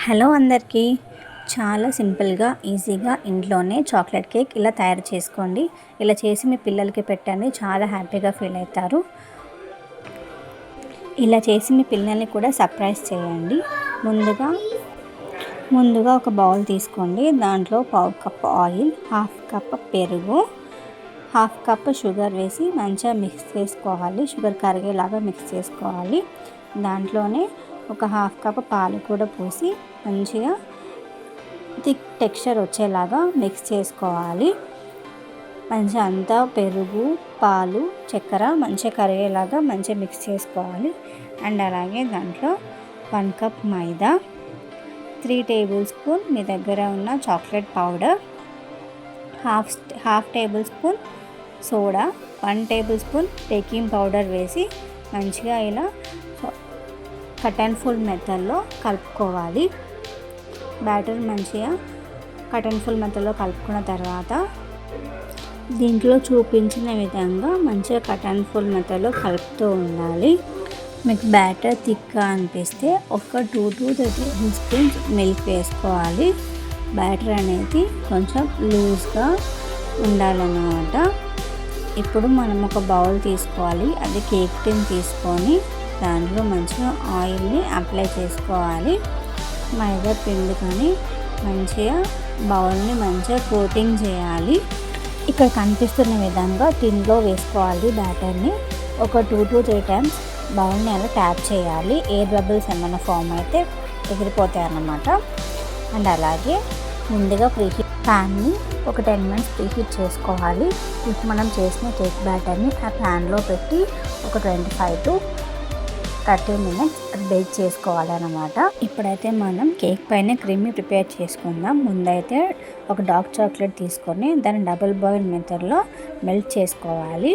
Hello అందరికీ, చాలా సింపుల్గా ఈజీగా ఇంట్లోనే చాక్లెట్ కేక్ ఇలా తయారు చేసుకోండి. ఇలా చేసి మీ పిల్లలకి పెట్టండి, చాలా హ్యాపీగా ఫీల్ అవుతారు. ఇలా చేసి మీ పిల్లల్ని కూడా సర్ప్రైజ్ చేయండి. ముందుగా ఒక బౌల్ తీసుకోండి. దాంట్లో 1/2 కప్ ఆయిల్, 1/2 కప్ పెరుగు, 1/2 కప్ షుగర్ వేసి మంచిగా మిక్స్ చేసుకోవాలి. షుగర్ కరిగేలాగా మిక్స్ చేసుకోవాలి. దాంట్లోనే ఒక 1/2 కప్ పాలు కూడా పోసి మంచిగా థిక్ టెక్స్చర్ వచ్చేలాగా మిక్స్ చేసుకోవాలి. మంచిగా అంతా పెరుగు, పాలు, చక్కెర మంచిగా కరిగేలాగా మంచిగా మిక్స్ చేసుకోవాలి. అండ్ అలాగే దాంట్లో 1 కప్ మైదా, 3 టేబుల్ స్పూన్ మీ దగ్గర ఉన్న chocolate powder, half table spoon soda, 1 table spoon baking powder వేసి మంచిగా ఇలా కట్ అండ్ ఫుల్ మెథడ్లో కలుపుకోవాలి. బ్యాటర్ మంచిగా కట్ అండ్ ఫుల్ మెథడ్లో కలుపుకున్న తర్వాత దీంట్లో చూపించిన విధంగా మంచిగా కట్ అండ్ ఫుల్ మెథడ్లో కలుపుతూ ఉండాలి. మీకు బ్యాటర్ థిక్గా అనిపిస్తే ఒక 2 to 3 టేబుల్ స్పూన్స్ మిల్క్ వేసుకోవాలి. బ్యాటర్ అనేది కొంచెం లూజ్గా ఉండాలన్నమాట. ఇప్పుడు మనం ఒక బౌల్ తీసుకోవాలి. అది కేక్ టిన్ తీసుకొని దాంట్లో మంచిగా ఆయిల్ని అప్లై చేసుకోవాలి. మైదా పిండి కానీ మంచిగా బౌల్ని మంచిగా కోటింగ్ చేయాలి. ఇక్కడ కనిపిస్తున్న విధంగా టిన్లో వేసుకోవాలి. బ్యాటర్ని ఒక 2 to 3 టైమ్స్ బౌల్ని అలా ట్యాప్ చేయాలి. ఎయిర్ బబుల్స్ ఏమైనా ఫామ్ అయితే ఎగిరిపోతాయి అన్నమాట. అండ్ అలాగే ముందుగా ప్యాన్ని ఒక 10 minutes ప్రీహీట్ చేసుకోవాలి. ఇప్పుడు మనం చేసిన కేక్ బ్యాటర్ని ఆ ప్యాన్లో పెట్టి ఒక 25 to 30 minutes బేక్ చేసుకోవాలన్నమాట. ఇప్పుడైతే మనం కేక్ పైన క్రీమ్ని ప్రిపేర్ చేసుకుందాం. ముందైతే ఒక డార్క్ చాక్లెట్ తీసుకొని దాన్ని డబుల్ బాయిల్ మెథడ్లో మెల్ట్ చేసుకోవాలి.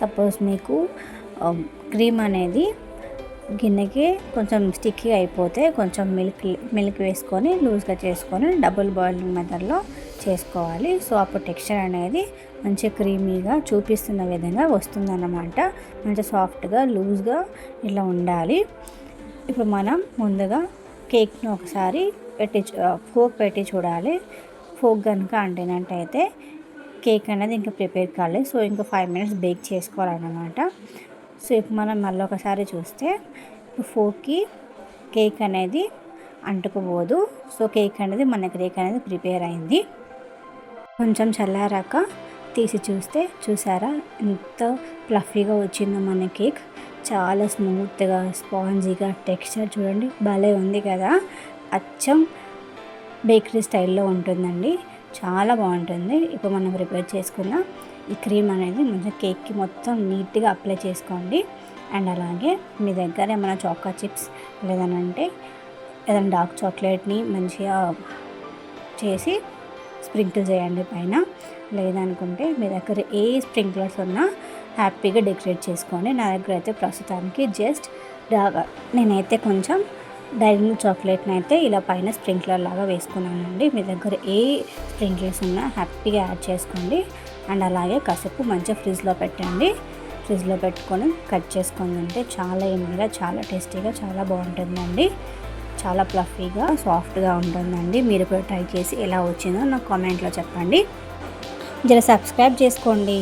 సపోజ్ మీకు క్రీమ్ అనేది గిన్నెకి కొంచెం స్టిక్కీ అయిపోతే కొంచెం మిల్క్ వేసుకొని లూజ్గా చేసుకొని డబుల్ బాయిలింగ్ మెథడ్లో చేసుకోవాలి. సో అప్పుడు టెక్స్చర్ అనేది మంచిగా క్రీమీగా చూపిస్తున్న విధంగా వస్తుందన్నమాట. మంచిగా సాఫ్ట్గా లూజ్గా ఇలా ఉండాలి. ఇప్పుడు మనం ముందుగా కేక్ని ఒకసారి ఫోక్ పెట్టి చూడాలి. ఫోక్ కనుక అంటినట్టయితే కేక్ అనేది ఇంకా ప్రిపేర్ కాలేదు. సో ఇంకా 5 minutes బేక్ చేసుకోవాలన్నమాట. సో ఇప్పుడు మనం మళ్ళీ ఒకసారి చూస్తే ఫోక్కి కేక్ అనేది అంటుకుపోదు. సో కేక్ అనేది కేక్ అనేది ప్రిపేర్ అయింది. కొంచెం చల్లారాక తీసి చూస్తే చూసారా ఎంత ఫ్లఫీగా వచ్చిందో మన కేక్. చాలా స్మూత్గా స్పాంజీగా టెక్స్చర్ చూడండి భలే ఉంది కదా. అచ్చం బేకరీ స్టైల్లో ఉంటుందండి, చాలా బాగుంటుంది. ఇప్పుడు మనం ప్రిపేర్ చేసుకున్న ఈ క్రీమ్ అనేది మంచిగా కేక్కి మొత్తం నీట్గా అప్లై చేసుకోండి. అండ్ అలాగే మీ దగ్గర ఏమైనా చాకో చిప్స్ లేదనంటే ఏదైనా డార్క్ చాక్లెట్ని మంచిగా చేసి స్ప్రింకిల్ చేయండి పైన. లేదనుకుంటే మీ దగ్గర ఏ స్ప్రింక్లర్స్ ఉన్నా హ్యాపీగా డెకరేట్ చేసుకోండి. నా దగ్గర అయితే ప్రస్తుతానికి జస్ట్ నేనైతే కొంచెం డైరీ మిల్క్ చాక్లెట్ని అయితే ఇలా పైన స్ప్రింక్లర్ లాగా వేసుకున్నానండి. మీ దగ్గర ఏ స్ప్రింక్లర్స్ ఉన్నా హ్యాపీగా యాడ్ చేసుకోండి. అండ్ అలాగే కాసేపు మంచిగా ఫ్రిడ్జ్లో పెట్టండి. ఫ్రిడ్జ్లో పెట్టుకొని కట్ చేసుకొని తింటే చాలా ఎమ్మీగా, చాలా టేస్టీగా, చాలా బాగుంటుందండి. చాలా ఫ్లఫీగా, సాఫ్ట్గా ఉంటుందండి. మీరు కూడా ట్రై చేసి ఎలా వచ్చిందో నాకు కామెంట్లో చెప్పండి. జర సబ్స్క్రైబ్ చేసుకోండి.